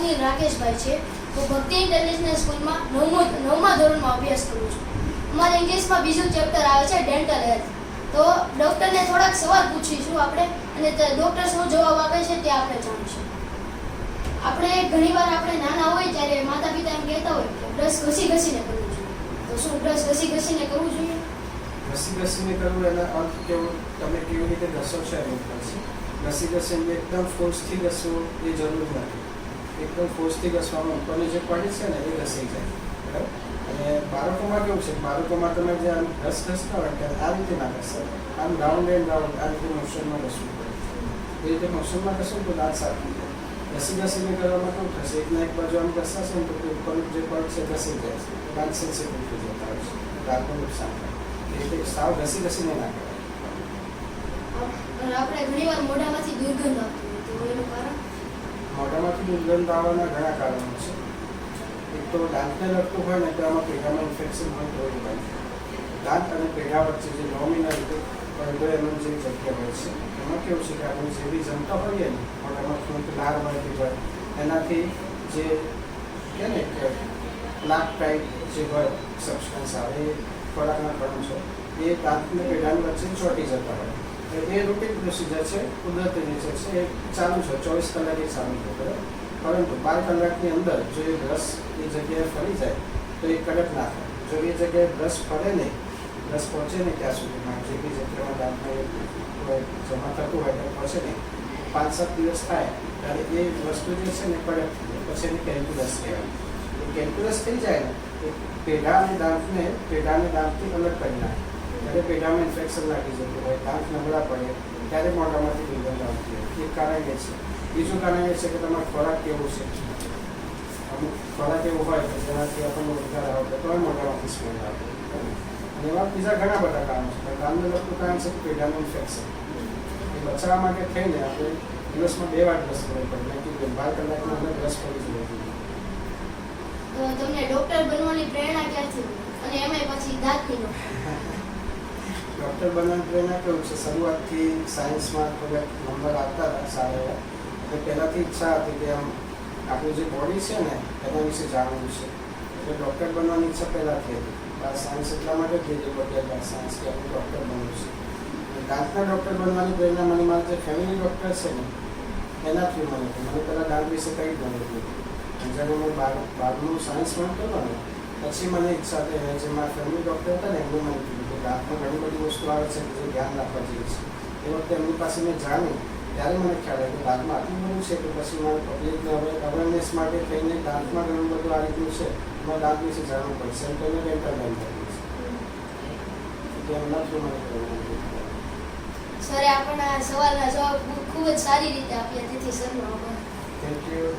અનિલ રાકેશભાઈ છે. હું ભક્તિ ઇન્ટરનેશનલ સ્કૂલમાં નવમા ધોરણમાં અભ્યાસ કરું છું. અમારે ઇંગ્લિશમાં બીજું ચેપ્ટર આવે છે ડેન્ટલ હેલ્થ. તો ડૉક્ટરને થોડાક સવાલ પૂછીશું આપણે, અને ડૉક્ટર શું જવાબ આપે છે તે આપણે જાણીશું. આપણે ઘણીવાર આપણે નાના હોય ત્યારે માતા પિતા એમ કહેતા હોય કે બ્રશ ઘસીને કરવું જોઈએ. તો શું બ્રશ ઘસીને કરવું જોઈએ? ઘસીને કરવું એનો અર્થ કેવો, તમે કેવી રીતે ઘસો છો એની ઉપર છે. ઘસીને એકદમ ફોર્સથી ઘસવું એ જરૂર નથી. એકદમ ફોર્સથી ઘસવામાં ઉપરની જે પડી છે ને એ ઘસી જાય, બરાબર. અને બાળકોમાં કેવું છે, બાળકોમાં તમે જે આમ ઘસતા હોય ત્યારે આ રીતે ના ઘસો, આમ રાઉન્ડ એન્ડ રાઉન્ડ આ રીતે મોશનમાં ઘસવું પડે. એ રીતે મોશનમાં ઘસો તો દાંત સાફ થઈ જાય. ઘસીને કરવામાં કેવું થશે, એકના એક બાજુ આમ ઘસાશે ને તો ઉપરનું જે પડ છે ઘસી જાય છે, દાંત સેન્સિટિવ થઈ જતા હોય છે, દાંતનું નુકસાન થાય. એ રીતે સાવ ઘસીને ના કરાય. આપણે ઘણીવાર મોઢામાંથી દુર્ગંધ આવતી હોય, તો એનું કારણ? મોઢામાંથી દુર્ગંધ આવવાના ઘણા કારણો છે. એક તો દાંતને લગતું હોય ને તો આમાં પેઢામાં ઇન્ફેક્શન હોય તો એવું બને. દાંત અને પેઢા વચ્ચે જે નોમિનલ પડદો એનો જે જગ્યા હોય છે એમાં કેવું છે કે આપણે જે બી જમતા હોઈએ ને મોઢામાં થોડુંક લાળ મળતી હોય એનાથી જે કહે ને કે પ્લાક ટાઈપ જે હોય સબસ્ટન્સ આવે એ ખોરાકના કણો છે એ દાંતને પેઢાની વચ્ચે ચોંટી જતા હોય. એ રૂટીન પ્રોસિજર છે, કુદરતી નેચર છે, એ ચાલુ છે, 24 કલાક એ ચાલુ છે, બરાબર. પરંતુ 12 કલાકની અંદર જો એ બ્રશ એ જગ્યાએ ફરી જાય તો એ કડક ના થાય. જો એ જગ્યાએ બ્રશ ફરે નહીં, બ્રશ પહોંચે નહીં ત્યાં સુધીમાં, જે બી જગ્યામાં દાંતમાં જમા થતું હોય ત્યાં પહોંચે નહીં, 5-7 દિવસ થાય ત્યારે એ વસ્તુ જે છે ને કડક થઈ જાય, પછી એને કેલ્ક્યુલસ કહેવાય. એ કેલ્ક્યુલસ થઈ જાય ને એ પેઢા અને દાંતથી અલગ કરી નાખે. જ્યારે પેઢામાં ઇન્ફેક્શન લાગી જતું હોય, દાંત નબળા પડે ત્યારે મોઢામાંથી દુર્ગંધ આવતી હોય. એક કારણ એ છે. બીજું કારણ એ છે કે તમારો ખોરાક કેવો છે. અમુક ખોરાક એવો હોય કે જેનાથી આપણને ઉદ્ગાર આવતો તો મોઢામાંથી સ્મેલ આવતો. અને એવા બીજા ઘણા બધા કારણો છે. દાંતને લગતું કારણ છે કે પેઢાનું ઇન્ફેક્શન. એ બચાવવા માટે થઈને આપણે દિવસમાં 2 વાર બ્રશ કરવું પડે. મેં કીધું 12 કલાકમાં આપણે બ્રશ કરવું જોઈએ. તો તમને ડૉક્ટર બનવાની પ્રેરણા ક્યાંથી અને એમાંય પછી દાંતની? ડૉક્ટર બનવાની પ્રેરણા કેવું છે, શરૂઆતથી સાયન્સમાં થોડાક નંબર આવતા હતા સારા એવા. એટલે પહેલાંથી ઈચ્છા હતી કે આમ આપણું જે બોડી છે ને એના વિશે જાણવું છે. એટલે ડૉક્ટર બનવાની ઈચ્છા પહેલાંથી હતી. સાયન્સ એટલા માટે જ લીધું બધા સાયન્સ કે આપણે ડૉક્ટર બનવું છે. દાંતના ડૉક્ટર બનવાની પ્રેરણા મને મારા જે ફેમિલી ડૉક્ટર છે ને એનાથી મને હતી. મને પહેલાં દાંત વિશે કંઈ જ નથી. જ્યારે હું 12મું સાયન્સ ભણતો હતો ને પછી મને ઈચ્છા થઈ, જે મારા ફેમિલી ડૉક્ટર હતા ને એમનું મને કીધું કે દાંતમાં ઘણી બધી વસ્તુ આવે છે જે ધ્યાન રાખવા જેવી છે. એ વખતે એમની પાસે મેં જાણ્યું ત્યારે મને ખ્યાલ આવ્યો કે દાંતમાં આટલું બધું છે કે પછી મારે પબ્લિકને હવે અવેરનેસ માટે થઈને દાંતમાં ઘણું બધું આ રીતનું છે, મારે દાંત વિશે જાણવું પડશે એમ તો એને ડેન્ટલ બેન કરવું છે. એમના થ્રુ મને કરવું. સરે આપણને સવાલના જવાબ ખૂબ જ સારી રીતે આપ્યા, તેથી સરનો આભાર. Thank you.